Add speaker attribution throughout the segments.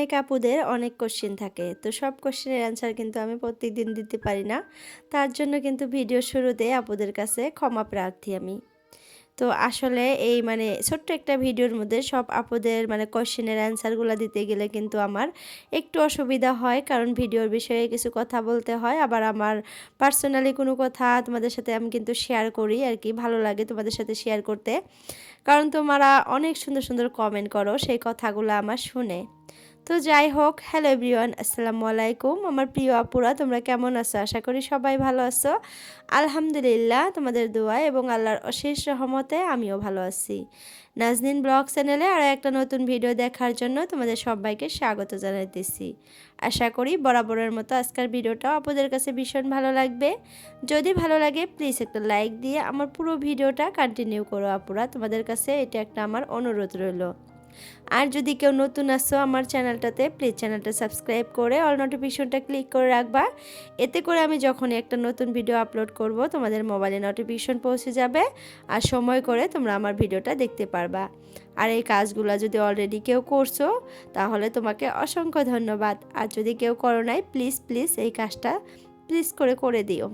Speaker 1: অনেক আপুদের অনেক কোশ্চেন থাকে, তো সব কোশ্চেনের অ্যান্সার কিন্তু আমি প্রত্যেকদিন দিতে পারি না। তার জন্য কিন্তু ভিডিও শুরুতে আপুদের কাছে ক্ষমা প্রার্থী আমি। তো আসলে এই ছোট্ট একটা ভিডিওর মধ্যে সব আপুদের কোশ্চেনের অ্যান্সারগুলো দিতে গেলে কিন্তু আমার একটু অসুবিধা হয়, কারণ ভিডিওর বিষয়ে কিছু কথা বলতে হয়, আবার আমার পার্সোনালি কোনো কথা তোমাদের সাথে আমি কিন্তু শেয়ার করি আর কি, ভালো লাগে তোমাদের সাথে শেয়ার করতে, কারণ তোমরা অনেক সুন্দর সুন্দর কমেন্ট করো, সেই কথাগুলো আমার শুনে। তো যাই হোক, হ্যালো এভরিওয়ান, আসসালামু আলাইকুম আমার প্রিয় আপুরা, তোমরা কেমন আছো? আশা করি সবাই ভালো আছো। আলহামদুলিল্লাহ, তোমাদের দোয়া এবং আল্লাহর অশেষ রহমতে আমিও ভালো আছি। নাজনীন ব্লগ চ্যানেলে আরও একটা নতুন ভিডিও দেখার জন্য তোমাদের সবাইকে স্বাগত জানাইতেছি। আশা করি বরাবরের মতো আজকের ভিডিওটাও আপনাদের কাছে ভীষণ ভালো লাগবে। যদি ভালো লাগে প্লিজ একটা লাইক দিয়ে আমার পুরো ভিডিওটা কন্টিনিউ করো আপুরা, তোমাদের কাছে এটা একটা আমার অনুরোধ রইল। আর যদি কেউ নতুন আসো আমার চ্যানেলটাতে, প্লিজ চ্যানেলটা সাবস্ক্রাইব করে অল নোটিফিকেশনটা ক্লিক করে রাখবা। এতে করে আমি যখনই একটা নতুন ভিডিও আপলোড করব তোমাদের মোবাইলে নোটিফিকেশন পৌঁছে যাবে, আর সময় করে তোমরা আমার ভিডিওটা দেখতে পারবা। আর এই কাজগুলো যদি অলরেডি কেউ করছো তাহলে তোমাকে অসংখ্য ধন্যবাদ, আর যদি কেউ করো নাই প্লিজ প্লিজ এই কাজটা প্লিজ করে করে দিও।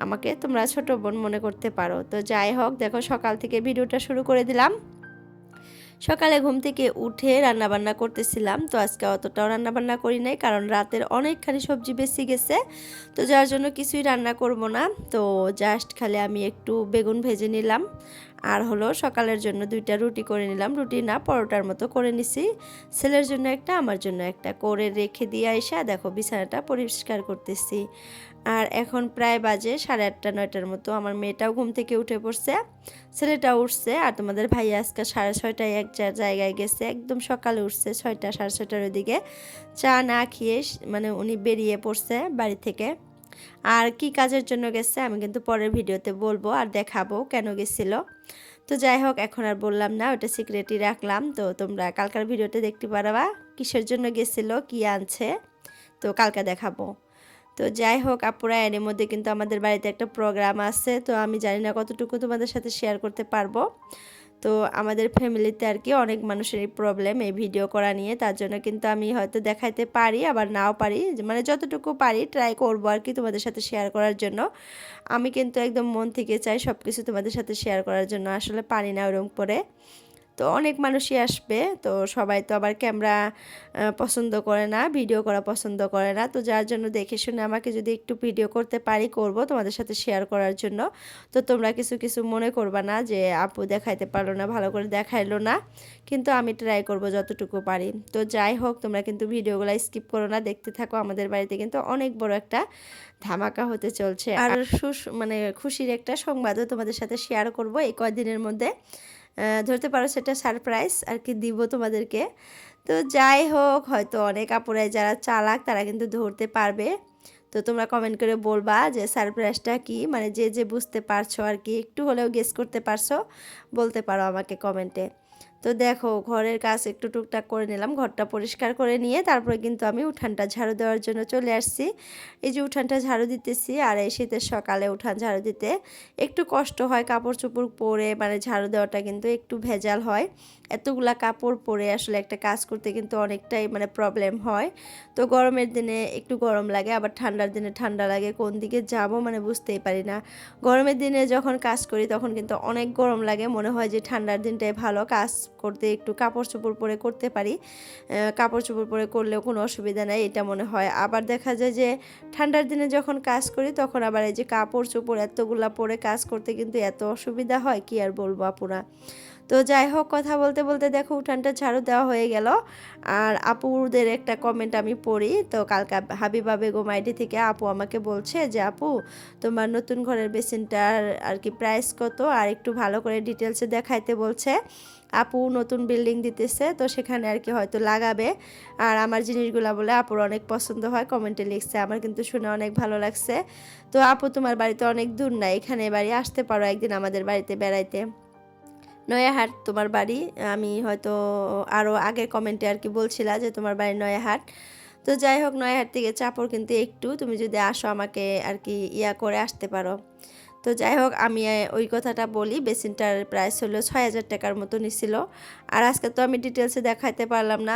Speaker 1: আমাকে তোমরা ছোট বোন মনে করতে পারো। তো যাই হোক, দেখো সকাল থেকে ভিডিওটা শুরু করে দিলাম। সকালে ঘুম থেকে উঠে রান্নাবান্না করতেছিলাম, তো আজকে অতটাও রান্নাবান্না করি নাই, কারণ রাতের অনেকখানি সবজি বেশি গেছে, তো যার জন্য কিছুই রান্না করব না। তো জাস্ট খালি আমি একটু বেগুন ভেজে নিলাম, আর হলো সকালের জন্য 2টা রুটি করে নিলাম, রুটি না পরোটার মতো করে নিছি। ছেলের জন্য একটা, আমার জন্য একটা করে রেখে দিয়ে আইসা দেখো বিছানাটা পরিষ্কার করতেছি। আর এখন প্রায় বাজে 8:30 9টার মতো। আমার মেয়েটাও ঘুম থেকে উঠে পড়ছে, ছেলেটা উঠছে, আর তোমাদের ভাই আজকে 6:30টায় এক জায়গায় গেছে, একদম সকালে উঠছে 6টা 6:30টার দিকে। চা না খেয়ে উনি বেরিয়ে পড়ছে বাড়ি থেকে। আর কি কাজের জন্য গেছে আমি কিন্তু পরের ভিডিওতে বলবো আর দেখাবো কেন গেছিল। তো যাই হোক, এখন আর বললাম না, ওটা সিক্রেটই রাখলাম। তো তোমরা কালকার ভিডিওতে দেখতে পারবা কিসের জন্য গেছিল, কি আনছে, তো কালকে দেখাবো। তো যাই হোক আপুরা, এর মধ্যে কিন্তু আমাদের বাড়িতে একটা প্রোগ্রাম আছে, তো আমি জানি না কতটুকু তোমাদের সাথে শেয়ার করতে পারবো। তো আমাদের ফ্যামিলিতে আর কি অনেক মানুষেরই প্রবলেম এই ভিডিও করা নিয়ে, তার জন্য কিন্তু আমি হয়তো দেখাইতে পারি আবার নাও পারি, যতটুকু পারি ট্রাই করবো আর কি তোমাদের সাথে শেয়ার করার জন্য। আমি কিন্তু একদম মন থেকে চাই সব কিছু তোমাদের সাথে শেয়ার করার জন্য, আসলে পারি না ওরকম করে। তো অনেক মানুষই আসবে, তো সবাই তো আবার ক্যামেরা পছন্দ করে না, ভিডিও করা পছন্দ করে না, তো যার জন্য দেখে শুনে আমাকে যদি একটু ভিডিও করতে পারি করব তোমাদের সাথে শেয়ার করার জন্য। তো তোমরা কিছু কিছু মনে করবা না যে আপু দেখাইতে পারলো না, ভালো করে দেখাইলো না, কিন্তু আমি ট্রাই করব যতটুকু পারি। তো যাই হোক, তোমরা কিন্তু ভিডিওগুলো স্কিপ করো না, দেখতে থাকো। আমাদের বাড়িতে কিন্তু অনেক বড় একটা ধামাকা হতে চলছে, আর খুশির একটা সংবাদও তোমাদের সাথে শেয়ার করব এই কয়েকদিনের মধ্যে। ধরতে পারো সেটা সারপ্রাইজ আর কি দিব তোমাদেরকে। তো যাই হোক, হয়তো অনেক আপুরাই যারা চালাক তারা কিন্তু ধরতে পারবে। তো তোমরা কমেন্ট করে বলবা যে সারপ্রাইজটা কি, যে যে বুঝতে পারছো আর কি, একটু হলেও গেস করতে পারছো, বলতে পারো আমাকে কমেন্টে। তো দেখো ঘরের কাজ একটু টুকটাক করে নিলাম, ঘরটা পরিষ্কার করে নিয়ে তারপরে কিন্তু আমি উঠানটা ঝাড়ু দেওয়ার জন্য চলে আসছি। এই যে উঠানটা ঝাড়ু দিতেছি, আর এই শীতের সকালে উঠান ঝাড়ু দিতে একটু কষ্ট হয়, কাপড় চোপড় পরে ঝাড়ু দেওয়াটা কিন্তু একটু ভেজাল হয়। এতগুলা কাপড় পরে আসলে একটা কাজ করতে কিন্তু অনেকটাই প্রবলেম হয়। তো গরমের দিনে একটু গরম লাগে, আবার ঠান্ডার দিনে ঠান্ডা লাগে, কোন দিকে যাব বুঝতেই পারি না। গরমের দিনে যখন কাজ করি তখন কিন্তু অনেক গরম লাগে, মনে হয় যে ঠান্ডার দিনটাই ভালো, কাজ করতে একটু কাপড় চোপড় পরে করতে পারি, কাপড় চোপড় পরে করলেও কোনো অসুবিধা নাই এটা মনে হয়। আবার দেখা যায় যে ঠান্ডার দিনে যখন কাজ করি তখন আবার এই যে কাপড় চোপড় এতগুলা পরে কাজ করতে কিন্তু এত অসুবিধা হয়, কি আর বলবো আপুরা। তো যাই হোক, কথা বলতে বলতে দেখো উঠানটা ঝাড়ু দেওয়া হয়ে গেল। আর আপুদের একটা কমেন্ট আমি পড়ি, তো কালকে হাবিবা বেগম আইডি থেকে আপু আমাকে বলছে যে আপু তোমার নতুন ঘরের বেসিনটার আর কি প্রাইস কত, আর একটু ভালো করে ডিটেলসে দেখাইতে বলছে। আপু নতুন বিল্ডিং দিতেছে, তো সেখানে আর কি হয়তো লাগাবে, আর আমার জিনিসগুলো বলে আপুর অনেক পছন্দ হয়, কমেন্টে লিখছে, আমার কিন্তু শুনে অনেক ভালো লাগছে। তো আপু তোমার বাড়িতে অনেক দূর না, এখানে বাড়ি আসতে পারো একদিন আমাদের বাড়িতে বেড়াইতে। নয়াহাট তোমার বাড়ি, আমি হয়তো আরও আগের কমেন্টে আর কি বলছিলা যে তোমার বাড়ি নয়াহাট। তো যাই হোক, নয়াহাট থেকে চাপড় কিন্তু একটু, তুমি যদি আসো আমাকে আর কি করে আসতে পারো। তো যাই হোক আমি ওই কথাটা বলি, বেসিনটার প্রাইস হলো ৬,০০০ টাকার মতো নিছিল। আর আজকে তো আমি ডিটেলসে দেখাইতে পারলাম না,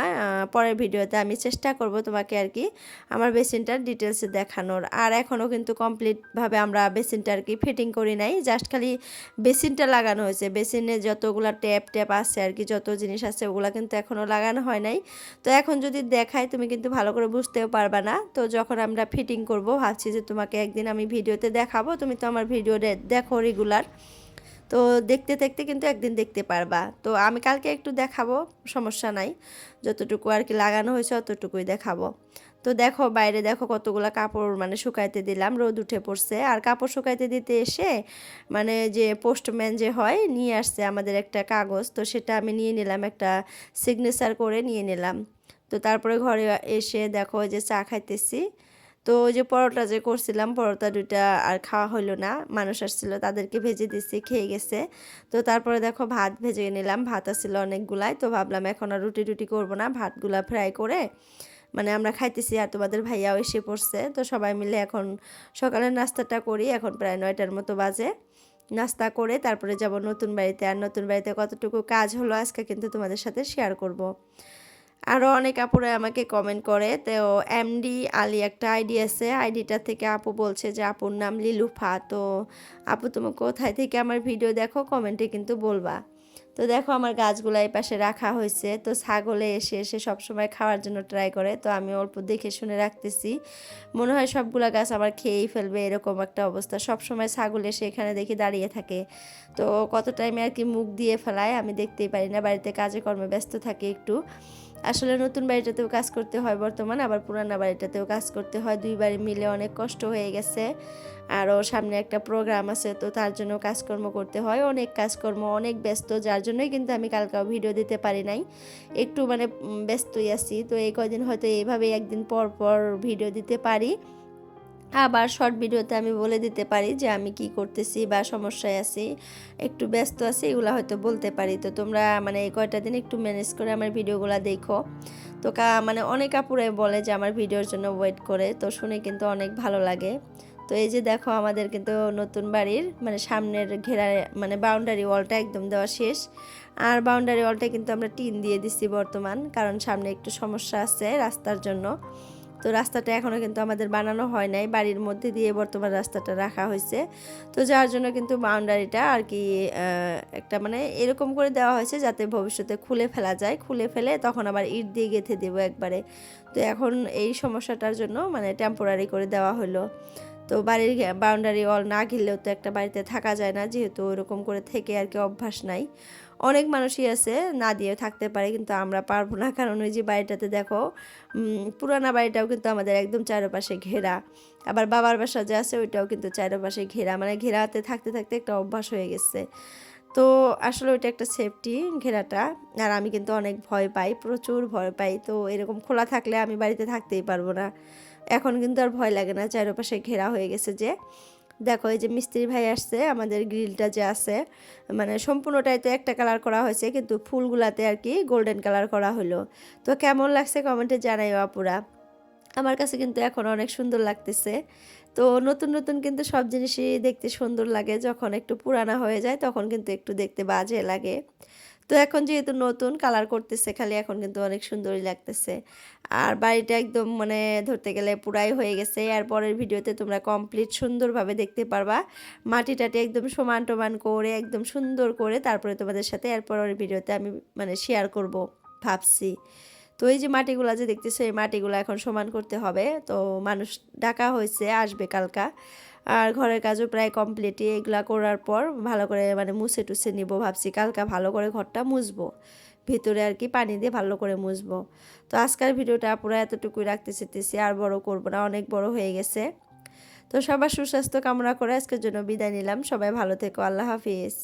Speaker 1: পরের ভিডিওতে আমি চেষ্টা করব তোমাকে আর কি আমার বেসিনটার ডিটেলসে দেখানোর। আর এখনও কিন্তু কমপ্লিটভাবে আমরা বেসিনটা আর কি ফিটিং করি নাই, জাস্ট খালি বেসিনটা লাগানো হয়েছে। বেসিনে যতগুলো ট্যাপ আছে আর কি, যত জিনিস আছে ওগুলো কিন্তু এখনও লাগানো হয় নাই। তো এখন যদি দেখাই তুমি কিন্তু ভালো করে বুঝতেও পারবা না। তো যখন আমরা ফিটিং করব ভাবছি যে তোমাকে একদিন আমি ভিডিওতে দেখাবো, তুমি তো আমার ভিডিও দেখো রেগুলার, তো দেখতে দেখতে কিন্তু একদিন দেখতে পারবা। তো আমি কালকে একটু দেখাবো, সমস্যা নাই, যতটুকু আর কি লাগানো হয়েছে অতটুকুই দেখাবো। তো দেখো বাইরে দেখো কতগুলো কাপড় মানে শুকাইতে দিলাম, রোদ উঠে পড়ছে। আর কাপড় শুকাইতে দিতে এসে মানে যে পোস্টম্যান যে হয় নিয়ে আসছে আমাদের একটা কাগজ, তো সেটা আমি নিয়ে নিলাম, একটা সিগনেচার করে নিয়ে নিলাম। তো তারপরে ঘরে এসে দেখো যে চা খাইতেছি। তো ওই যে পরোটা যে করছিলাম, পরোটা দুইটা আর খাওয়া হলো না, মানুষ আসছিল তাদেরকে ভেজে দিচ্ছি, খেয়ে গেছে। তো তারপরে দেখো ভাত ভেজে নিলাম, ভাত আসছিল অনেকগুলাই। তো ভাবলাম এখন আর রুটি টুটি করবো না, ভাতগুলা ফ্রাই করে মানে আমরা খাইতেছি। আর তোমাদের ভাইয়াও এসে পড়ছে, তো সবাই মিলে এখন সকালের নাস্তাটা করি। এখন প্রায় 9টার মতো বাজে। নাস্তা করে তারপরে যাব নতুন বাড়িতে। আর নতুন বাড়িতে কতটুকু কাজ হলো আজকে কিন্তু তোমাদের সাথে শেয়ার করব। আরও অনেক আপুরা আমাকে কমেন্ট করে, তো এমডি আলী একটা আইডি আছে, আইডিটা থেকে আপু বলছে যে আপুর নাম লিলুফা। তো আপু তুমি কোথায় থেকে আমার ভিডিও দেখো কমেন্টে কিন্তু বলবা। তো দেখো আমার গাছগুলো এই পাশে রাখা হয়েছে, তো ছাগলে এসে এসে সবসময় খাওয়ার জন্য ট্রাই করে, তো আমি অল্প দেখে শুনে রাখতেছি। মনে হয় সবগুলা গাছ আমার খেয়েই ফেলবে এরকম একটা অবস্থা, সবসময় ছাগল এসে এখানে দেখি দাঁড়িয়ে থাকে। তো কত টাইমে আর কি মুখ দিয়ে ফেলায় আমি দেখতেই পারি না, বাড়িতে কাজে কর্মে ব্যস্ত থাকি একটু। আসলে নতুন বাড়িটাতেও কাজ করতে হয় বর্তমান, আবার পুরানা বাড়িটাতেও কাজ করতে হয়, দুই বাড়ি মিলে অনেক কষ্ট হয়ে গেছে। আরও সামনে একটা প্রোগ্রাম আছে, তো তার জন্য কাজকর্ম করতে হয়, অনেক কাজকর্ম, অনেক ব্যস্ত, যার জন্যই কিন্তু আমি কালকেও ভিডিও দিতে পারি নাই, একটু মানে ব্যস্তই আছি। তো এই কয়দিন হয়তো এইভাবেই একদিন পর পর ভিডিও দিতে পারি, আবার শর্ট ভিডিওতে আমি বলে দিতে পারি যে আমি কি করতেছি বা সমস্যায় আছি, একটু ব্যস্ত আছি, এগুলো হয়তো বলতে পারি। তো তোমরা মানে এই কয়টা দিন একটু ম্যানেজ করে আমার ভিডিওগুলো দেখো। তো মানে অনেক আপুরাই বলে যে আমার ভিডিওর জন্য ওয়েট করে, তো শুনে কিন্তু অনেক ভালো লাগে। তো এই যে দেখো আমাদের কিন্তু নতুন বাড়ির মানে সামনের ঘেরা মানে বাউন্ডারি ওয়ালটা একদম দেওয়া শেষ। আর বাউন্ডারি ওয়ালটা কিন্তু আমরা টিন দিয়ে দিচ্ছি বর্তমান, কারণ সামনে একটু সমস্যা আছে রাস্তার জন্য। তো রাস্তাটা এখনও কিন্তু আমাদের বানানো হয় নাই, বাড়ির মধ্যে দিয়ে বর্তমান রাস্তাটা রাখা হয়েছে। তো যার জন্য কিন্তু বাউন্ডারিটা আর কি একটা মানে এরকম করে দেওয়া হয়েছে যাতে ভবিষ্যতে খুলে ফেলা যায়, খুলে ফেলে তখন আবার ইট দিয়ে গেঁথে দেবো একবারে। তো এখন এই সমস্যাটার জন্য মানে টেম্পোরারি করে দেওয়া হলো। তো বাড়ির বাউন্ডারি ওয়াল না ঘিরলেও তো একটা বাড়িতে থাকা যায় না, যেহেতু ওরকম করে থেকে আর কি অভ্যাস নাই। অনেক মানুষই আছে না দিয়ে থাকতে পারে, কিন্তু আমরা পারবো না, কারণ ওই যে বাড়িটাতে দেখো পুরানা বাড়িটাও কিন্তু আমাদের একদম চারপাশে ঘেরা, আবার বাবার বাসা যে আছে ওইটাও কিন্তু চারপাশে ঘেরা, মানে ঘেরাতে থাকতে থাকতে একটা অভ্যাস হয়ে গেছে। তো আসলে ওইটা একটা সেফটি ঘেরাটা। আর আমি কিন্তু অনেক ভয় পাই, প্রচুর ভয় পাই, তো এরকম খোলা থাকলে আমি বাড়িতে থাকতেই পারবো না। এখন কিন্তু আর ভয় লাগে না, চারপাশে ঘেরা হয়ে গেছে যে। দেখো এই যে মিস্ত্রি ভাই আসছে, আমাদের গ্রিলটা যে আছে মানে সম্পূর্ণটাই তো একটা কালার করা হয়েছে, কিন্তু ফুলগুলাতে আর কি গোল্ডেন কালার করা হলো। তো কেমন লাগছে কমেন্টে জানাইও আপুরা। আমার কাছে কিন্তু এখন অনেক সুন্দর লাগতেছে। তো নতুন নতুন কিন্তু সব জিনিসই দেখতে সুন্দর লাগে, যখন একটু পুরানা হয়ে যায় তখন কিন্তু একটু দেখতে বাজে লাগে। তো এখন যেহেতু নতুন কালার করতেছে খালি, এখন কিন্তু অনেক সুন্দরই লাগতেছে। আর বাড়িটা একদম মানে ধরতে গেলে পুরাই হয়ে গেছে। আর পরের ভিডিওতে তোমরা কমপ্লিট সুন্দরভাবে দেখতে পারবা, মাটি টাটি একদম সমান টমান করে একদম সুন্দর করে তারপরে তোমাদের সাথে এর পরের ভিডিওতে আমি মানে শেয়ার করব ভাবছি। তো এই যে মাটিগুলা যে দেখতেছো, এই মাটিগুলো এখন সমান করতে হবে। তো মানুষ ডাকা হয়েছে, আসবে কালকা। আর ঘরের কাজও প্রায় কমপ্লিটই, এগুলা করার পর ভালো করে মানে মুছে টুছে নিব, ভাবছি কালকা ভালো করে ঘরটা মুছবো, ভিতরে আর কি পানি দিয়ে ভালো করে মুছবো। তো আজকের ভিডিওটা পুরো এতটুকুই রাখতে চেতেছি, আর বড় করবো না, অনেক বড় হয়ে গেছে। তো সবার সুস্বাস্থ্য কামনা করে আজকের জন্য বিদায় নিলাম। সবাই ভালো থেকো, আল্লাহ হাফিজ।